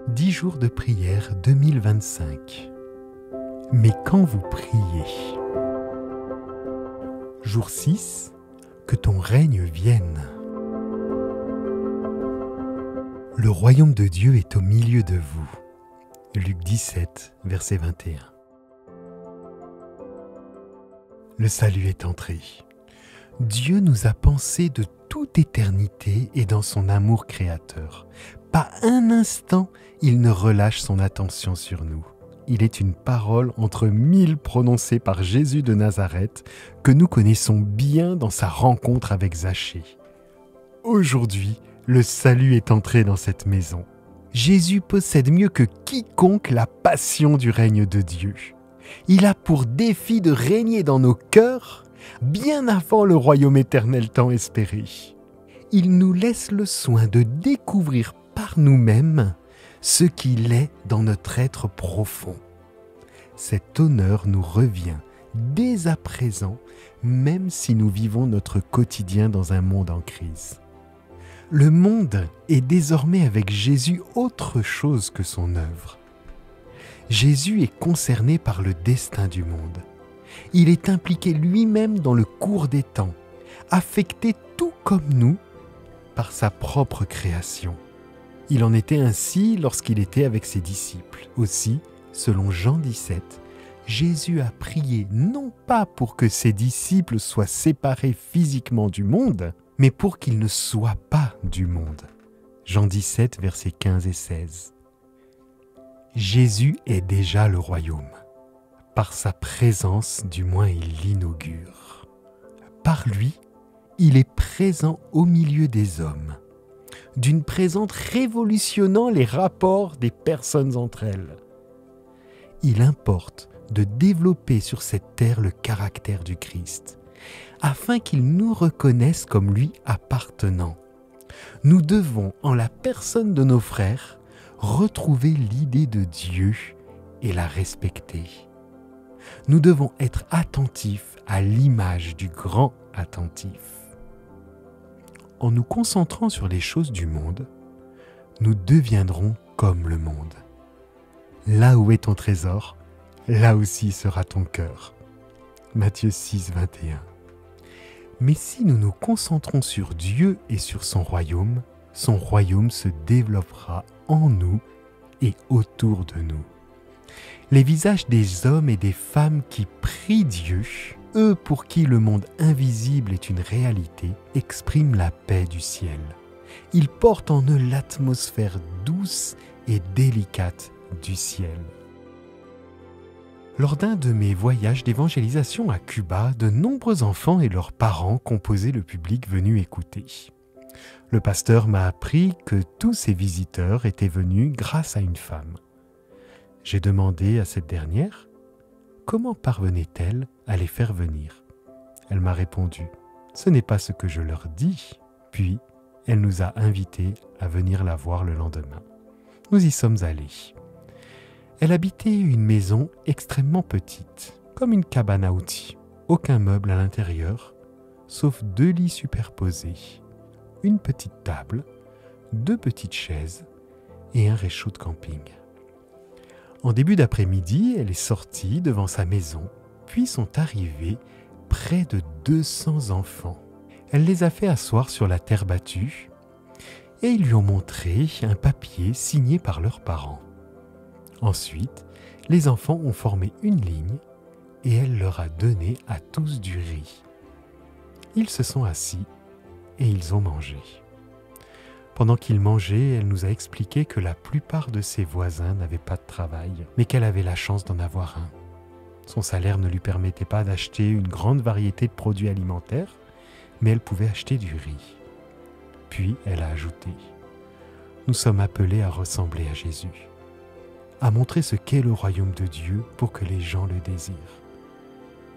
10 jours de prière 2025. Mais quand vous priez. Jour 6. Que ton règne vienne. Le royaume de Dieu est au milieu de vous. Luc 17, verset 21. Le salut est entré. Dieu nous a pensé de toute éternité et dans son amour créateur. Pas un instant, il ne relâche son attention sur nous. Il est une parole entre 1000 prononcée par Jésus de Nazareth que nous connaissons bien dans sa rencontre avec Zachée. Aujourd'hui, le salut est entré dans cette maison. Jésus possède mieux que quiconque la passion du règne de Dieu. Il a pour défi de régner dans nos cœurs bien avant le royaume éternel tant espéré. Il nous laisse le soin de découvrir par nous-mêmes ce qu'il est dans notre être profond. Cet honneur nous revient dès à présent, même si nous vivons notre quotidien dans un monde en crise. Le monde est désormais avec Jésus autre chose que son œuvre. Jésus est concerné par le destin du monde. Il est impliqué lui-même dans le cours des temps, affecté tout comme nous par sa propre création. Il en était ainsi lorsqu'il était avec ses disciples. Aussi, selon Jean 17, Jésus a prié non pas pour que ses disciples soient séparés physiquement du monde, mais pour qu'ils ne soient pas du monde. Jean 17, versets 15 et 16. Jésus est déjà le royaume. Par sa présence, du moins il l'inaugure. Par lui, il est présent au milieu des hommes, d'une présence révolutionnant les rapports des personnes entre elles. Il importe de développer sur cette terre le caractère du Christ, afin qu'il nous reconnaisse comme lui appartenant. Nous devons, en la personne de nos frères, retrouver l'idée de Dieu et la respecter. Nous devons être attentifs à l'image du grand attentif. En nous concentrant sur les choses du monde, nous deviendrons comme le monde. Là où est ton trésor, là aussi sera ton cœur. Matthieu 6, 21. Mais si nous nous concentrons sur Dieu et sur son royaume se développera en nous et autour de nous. Les visages des hommes et des femmes qui prient Dieu, eux pour qui le monde invisible est une réalité, expriment la paix du ciel. Ils portent en eux l'atmosphère douce et délicate du ciel. Lors d'un de mes voyages d'évangélisation à Cuba, de nombreux enfants et leurs parents composaient le public venu écouter. Le pasteur m'a appris que tous ces visiteurs étaient venus grâce à une femme. J'ai demandé à cette dernière comment parvenait-elle à les faire venir. Elle m'a répondu « Ce n'est pas ce que je leur dis ». Puis, elle nous a invités à venir la voir le lendemain. Nous y sommes allés. Elle habitait une maison extrêmement petite, comme une cabane à outils. Aucun meuble à l'intérieur, sauf 2 lits superposés, une petite table, 2 petites chaises et un réchaud de camping. En début d'après-midi, elle est sortie devant sa maison, puis sont arrivés près de 200 enfants. Elle les a fait asseoir sur la terre battue et ils lui ont montré un papier signé par leurs parents. Ensuite, les enfants ont formé une ligne et elle leur a donné à tous du riz. Ils se sont assis et ils ont mangé. Pendant qu'ils mangeaient, elle nous a expliqué que la plupart de ses voisins n'avaient pas de travail, mais qu'elle avait la chance d'en avoir un. Son salaire ne lui permettait pas d'acheter une grande variété de produits alimentaires, mais elle pouvait acheter du riz. Puis elle a ajouté « Nous sommes appelés à ressembler à Jésus, à montrer ce qu'est le royaume de Dieu pour que les gens le désirent.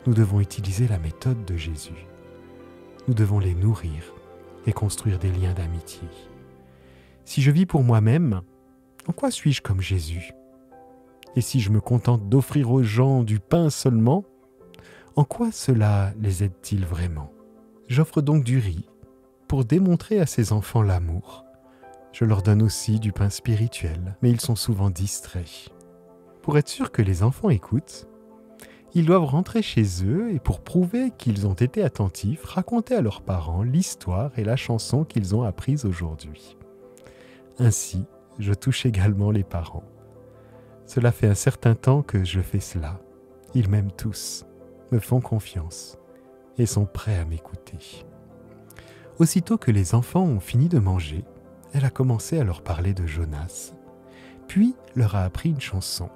Nous devons utiliser la méthode de Jésus. Nous devons les nourrir et construire des liens d'amitié. Si je vis pour moi-même, en quoi suis-je comme Jésus? Et si je me contente d'offrir aux gens du pain seulement, en quoi cela les aide-t-il vraiment? J'offre donc du riz pour démontrer à ces enfants l'amour. Je leur donne aussi du pain spirituel, mais ils sont souvent distraits. Pour être sûr que les enfants écoutent, ils doivent rentrer chez eux et pour prouver qu'ils ont été attentifs, raconter à leurs parents l'histoire et la chanson qu'ils ont apprises aujourd'hui. Ainsi, je touche également les parents. Cela fait un certain temps que je fais cela. Ils m'aiment tous, me font confiance et sont prêts à m'écouter. Aussitôt que les enfants ont fini de manger, elle a commencé à leur parler de Jonas, puis leur a appris une chanson.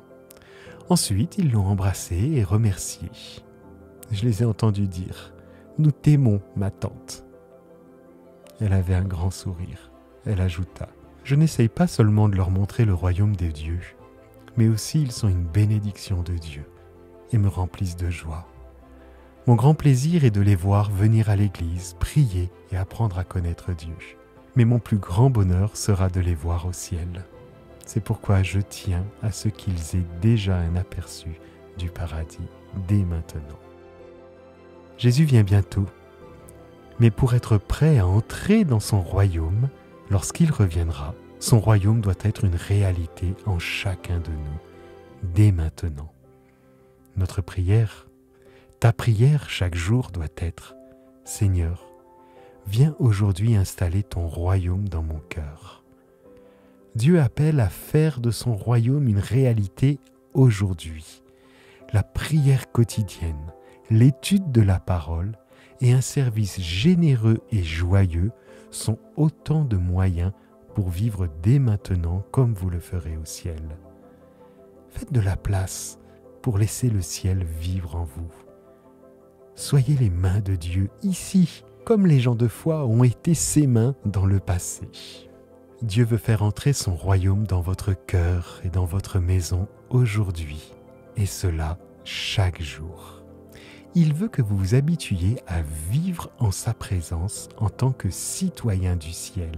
Ensuite, ils l'ont embrassé et remercié. Je les ai entendus dire « Nous t'aimons, ma tante ». Elle avait un grand sourire. Elle ajouta « Je n'essaye pas seulement de leur montrer le royaume des dieux, mais aussi ils sont une bénédiction de Dieu et me remplissent de joie. Mon grand plaisir est de les voir venir à l'église, prier et apprendre à connaître Dieu. Mais mon plus grand bonheur sera de les voir au ciel. C'est pourquoi je tiens à ce qu'ils aient déjà un aperçu du paradis dès maintenant. Jésus vient bientôt, mais pour être prêt à entrer dans son royaume, lorsqu'il reviendra, son royaume doit être une réalité en chacun de nous, dès maintenant. Notre prière, ta prière chaque jour doit être « Seigneur, viens aujourd'hui installer ton royaume dans mon cœur. » Dieu appelle à faire de son royaume une réalité aujourd'hui. La prière quotidienne, l'étude de la parole et un service généreux et joyeux sont autant de moyens pour vivre dès maintenant comme vous le ferez au ciel. Faites de la place pour laisser le ciel vivre en vous. Soyez les mains de Dieu ici, comme les gens de foi ont été ses mains dans le passé. Dieu veut faire entrer son royaume dans votre cœur et dans votre maison aujourd'hui, et cela chaque jour. Il veut que vous vous habituiez à vivre en sa présence en tant que citoyen du ciel.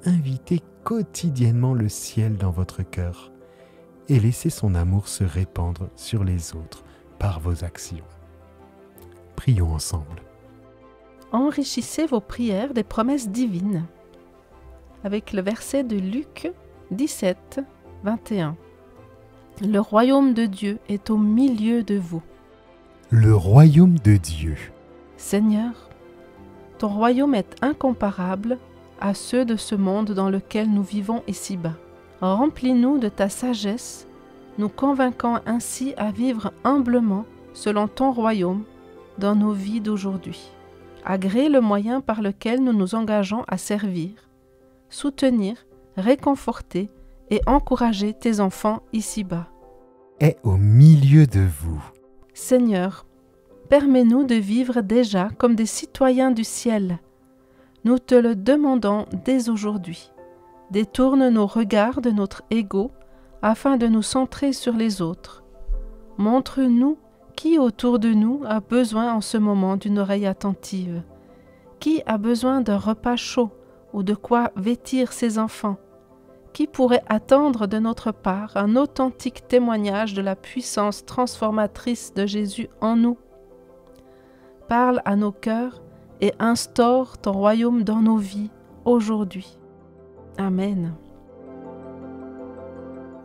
Invitez quotidiennement le ciel dans votre cœur et laissez son amour se répandre sur les autres par vos actions. Prions ensemble. Enrichissez vos prières des promesses divines avec le verset de Luc 17, 21. Le royaume de Dieu est au milieu de vous. Le royaume de Dieu. Seigneur, ton royaume est incomparable à ceux de ce monde dans lequel nous vivons ici-bas. Remplis-nous de ta sagesse, nous convainquant ainsi à vivre humblement selon ton royaume dans nos vies d'aujourd'hui. Agrée le moyen par lequel nous nous engageons à servir, soutenir, réconforter et encourager tes enfants ici-bas. Est au milieu de vous. Seigneur, permets-nous de vivre déjà comme des citoyens du ciel. Nous te le demandons dès aujourd'hui. Détourne nos regards de notre ego afin de nous centrer sur les autres. Montre-nous qui autour de nous a besoin en ce moment d'une oreille attentive, qui a besoin d'un repas chaud ou de quoi vêtir ses enfants, qui pourrait attendre de notre part un authentique témoignage de la puissance transformatrice de Jésus en nous. Parle à nos cœurs et instaure ton royaume dans nos vies aujourd'hui. Amen.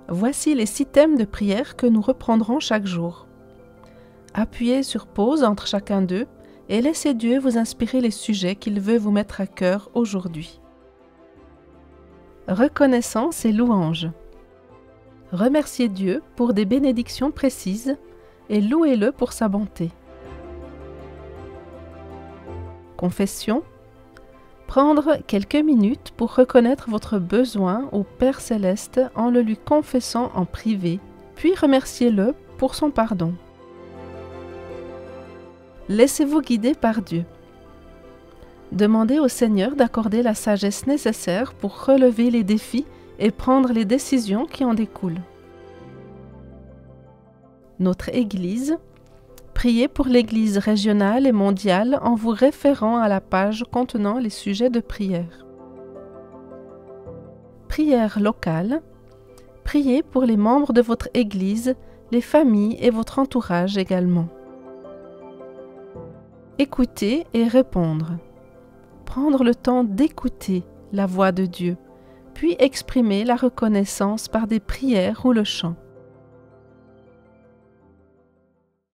Voici les 6 thèmes de prière que nous reprendrons chaque jour. Appuyez sur pause entre chacun d'eux et laissez Dieu vous inspirer les sujets qu'il veut vous mettre à cœur aujourd'hui. Reconnaissance et louange. Remerciez Dieu pour des bénédictions précises et louez-le pour sa bonté. Confession. Prendre quelques minutes pour reconnaître votre besoin au Père Céleste en le lui confessant en privé, puis remerciez-le pour son pardon. Laissez-vous guider par Dieu. Demandez au Seigneur d'accorder la sagesse nécessaire pour relever les défis et prendre les décisions qui en découlent. Notre Église. Priez pour l'Église régionale et mondiale en vous référant à la page contenant les sujets de prière. Prière locale. Priez pour les membres de votre Église, les familles et votre entourage également. Écouter et répondre. Prendre le temps d'écouter la voix de Dieu puis exprimer la reconnaissance par des prières ou le chant.